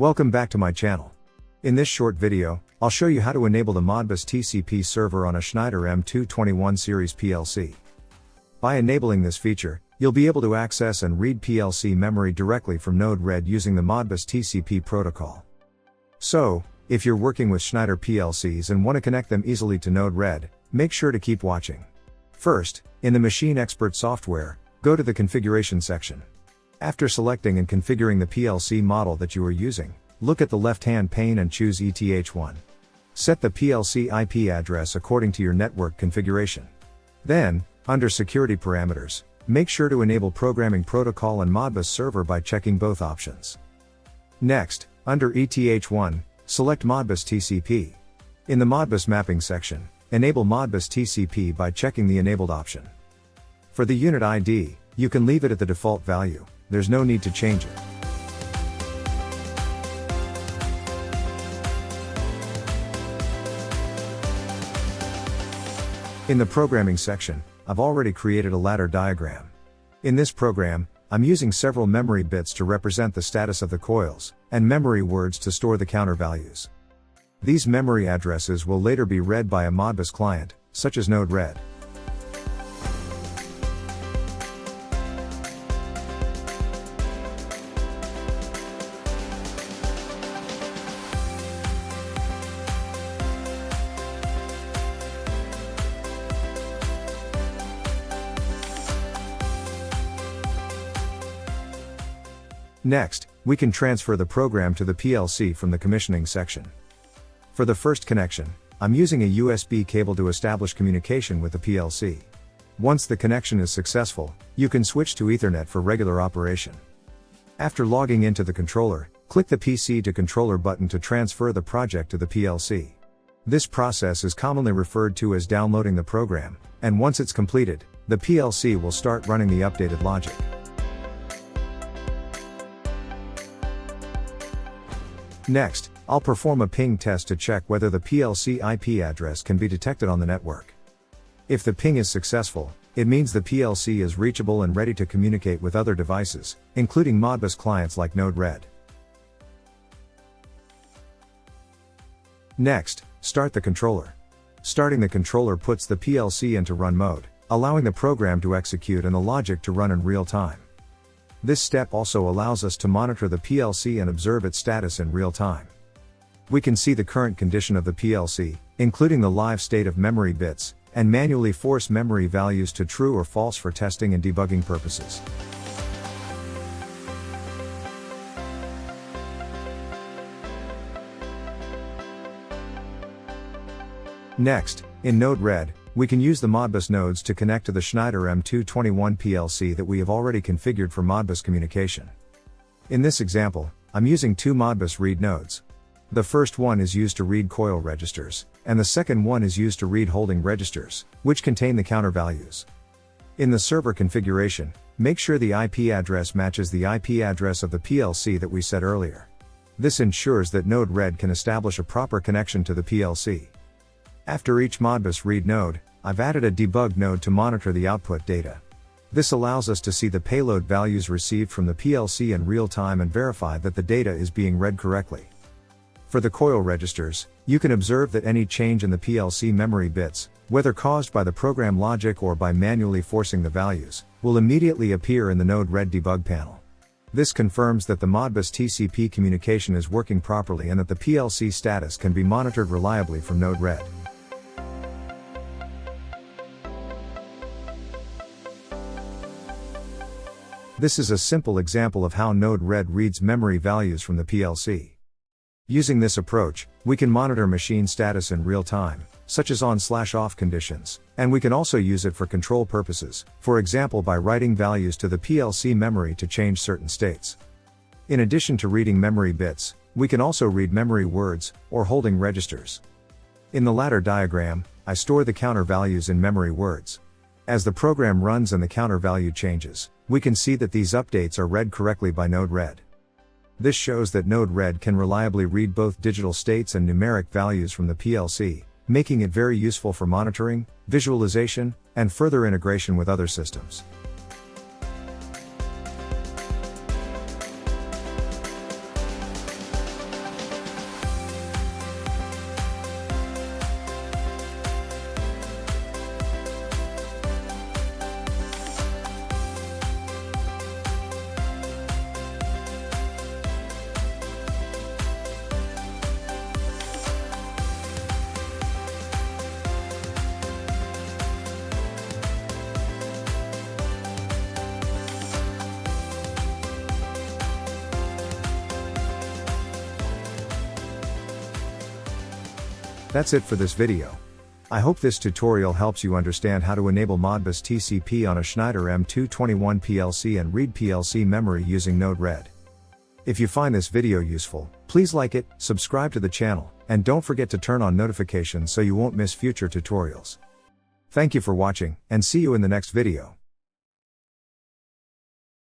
Welcome back to my channel. In this short video, I'll show you how to enable the Modbus TCP server on a Schneider M221 series PLC. By enabling this feature, you'll be able to access and read PLC memory directly from Node-RED using the Modbus TCP protocol. So, if you're working with Schneider PLCs and want to connect them easily to Node-RED, make sure to keep watching. First, in the Machine Expert software, go to the Configuration section. After selecting and configuring the PLC model that you are using, look at the left-hand pane and choose ETH1. Set the PLC IP address according to your network configuration. Then, under Security Parameters, make sure to enable Programming Protocol and Modbus Server by checking both options. Next, under ETH1, select Modbus TCP. In the Modbus Mapping section, enable Modbus TCP by checking the Enabled option. For the unit ID, you can leave it at the default value. There's no need to change it. In the Programming section, I've already created a ladder diagram. In this program, I'm using several memory bits to represent the status of the coils, and memory words to store the counter values. These memory addresses will later be read by a Modbus client, such as Node-RED. Next, we can transfer the program to the PLC from the commissioning section. For the first connection, I'm using a USB cable to establish communication with the PLC. Once the connection is successful, you can switch to Ethernet for regular operation. After logging into the controller, click the PC to Controller button to transfer the project to the PLC. This process is commonly referred to as downloading the program, and once it's completed, the PLC will start running the updated logic. Next, I'll perform a ping test to check whether the PLC IP address can be detected on the network. If the ping is successful, it means the PLC is reachable and ready to communicate with other devices, including Modbus clients like Node-RED. Next, start the controller. Starting the controller puts the PLC into run mode, allowing the program to execute and the logic to run in real time. This step also allows us to monitor the PLC and observe its status in real time. We can see the current condition of the PLC, including the live state of memory bits, and manually force memory values to true or false for testing and debugging purposes. Next, in Node-RED, we can use the Modbus nodes to connect to the Schneider M221 PLC that we have already configured for Modbus communication. In this example, I'm using two Modbus read nodes. The first one is used to read coil registers, and the second one is used to read holding registers, which contain the counter values. In the server configuration, make sure the IP address matches the IP address of the PLC that we set earlier. This ensures that Node-RED can establish a proper connection to the PLC. After each Modbus read node, I've added a debug node to monitor the output data. This allows us to see the payload values received from the PLC in real time and verify that the data is being read correctly. For the coil registers, you can observe that any change in the PLC memory bits, whether caused by the program logic or by manually forcing the values, will immediately appear in the Node-RED debug panel. This confirms that the Modbus TCP communication is working properly and that the PLC status can be monitored reliably from Node-RED. This is a simple example of how Node-RED reads memory values from the PLC. Using this approach, we can monitor machine status in real time, such as on/off conditions, and we can also use it for control purposes, for example by writing values to the PLC memory to change certain states. In addition to reading memory bits, we can also read memory words, or holding registers. In the ladder diagram, I store the counter values in memory words. As the program runs and the counter value changes, we can see that these updates are read correctly by Node-RED. This shows that Node-RED can reliably read both digital states and numeric values from the PLC, making it very useful for monitoring, visualization, and further integration with other systems. That's it for this video. I hope this tutorial helps you understand how to enable Modbus TCP on a Schneider M221 PLC and read PLC memory using Node-RED. If you find this video useful, please like it, subscribe to the channel, and don't forget to turn on notifications so you won't miss future tutorials. Thank you for watching, and see you in the next video.